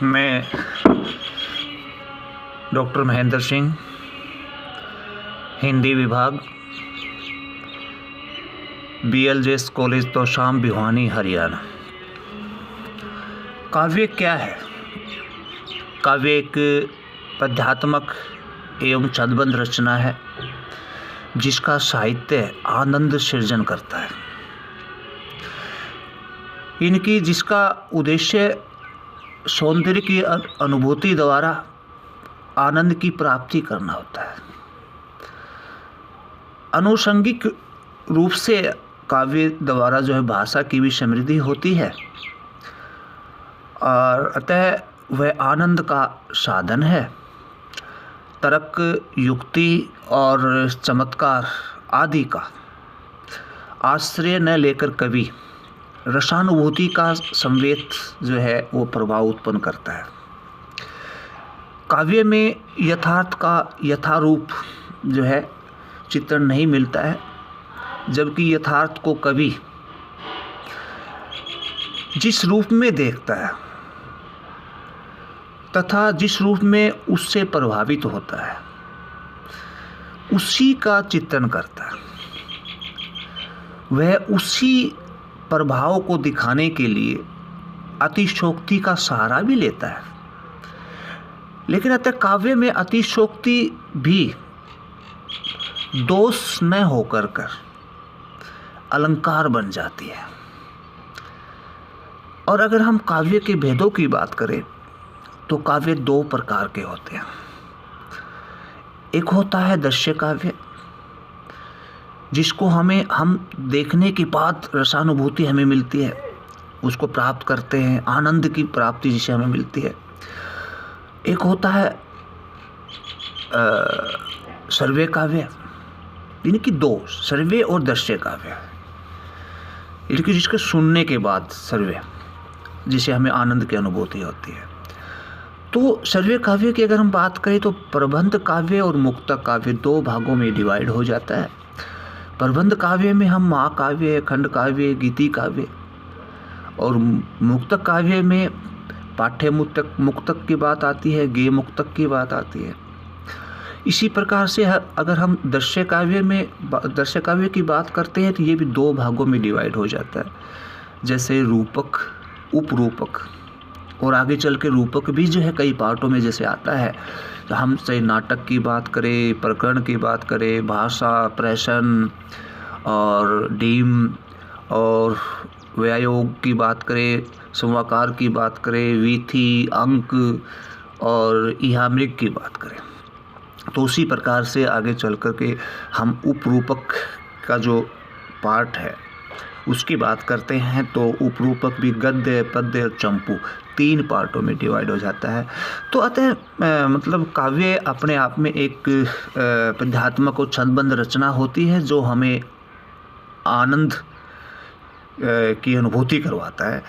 मैं डॉक्टर महेंद्र सिंह, हिंदी विभाग, BLJS college Tosham, Bhiwani, Haryana. काव्य क्या है? काव्य एक पद्यात्मक एवं छंदबद्ध रचना है जिसका साहित्य आनंद सृजन करता है। इनकी जिसका उद्देश्य सौंदर्य की अनुभूति द्वारा आनंद की प्राप्ति करना होता है। आनुषंगिक रूप से काव्य द्वारा जो है भाषा की भी समृद्धि होती है और अतः वह आनंद का साधन है। तर्क, युक्ति और चमत्कार आदि का आश्रय न लेकर कवि रसानुभूति का संवेद जो है वो प्रभाव उत्पन्न करता है। काव्य में यथार्थ का यथारूप जो है चित्रण नहीं मिलता है, जबकि यथार्थ को कवि जिस रूप में देखता है तथा जिस रूप में उससे प्रभावित होता है उसी का चित्रण करता है। वह उसी प्रभाव को दिखाने के लिए अतिशयोक्ति का सहारा भी लेता है, लेकिन अतः काव्य में अतिशयोक्ति भी दोष न होकर कर अलंकार बन जाती है। और अगर हम काव्य के भेदों की बात करें तो काव्य दो प्रकार के होते हैं। एक होता है दृश्य काव्य, जिसको हम देखने के बाद रसानुभूति हमें मिलती है, उसको प्राप्त करते हैं, आनंद की प्राप्ति जिसे हमें मिलती है। एक होता है श्रव्य काव्य, इनकी दो, श्रव्य और दृश्य काव्य, इनकी जिसके सुनने के बाद श्रव्य जिसे हमें आनंद की अनुभूति होती है। तो श्रव्य काव्य की अगर हम बात करें तो प्रबंध काव्य और मुक्तक काव्य दो भागों में डिवाइड हो जाता है। प्रबंध काव्य में हम महाकाव्य, खंड काव्य, गीति काव्य, और मुक्तक काव्य में पाठ्य मुक्तक की बात आती है, गेय मुक्तक की बात आती है। इसी प्रकार से अगर हम दृश्य काव्य की बात करते हैं तो ये भी दो भागों में डिवाइड हो जाता है, जैसे रूपक, उपरूपक, और आगे चल के रूपक भी जो है कई पार्टों में जैसे आता है। तो हम चाहे नाटक की बात करें, प्रकरण की बात करें, भाषा, प्रहसन और डीम और व्यायोग की बात करें, संवाकार की बात करें, वीथी, अंक और इहामृग की बात करें, तो उसी प्रकार से आगे चल कर के हम उपरूपक का जो पार्ट है उसकी बात करते हैं। तो उपरूपक भी गद्य, पद्य और चंपू तीन पार्टों में डिवाइड हो जाता है। तो अतः मतलब काव्य अपने आप में एक पद्यात्मक और छंदबद्ध रचना होती है जो हमें आनंद की अनुभूति करवाता है।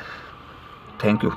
Thank you.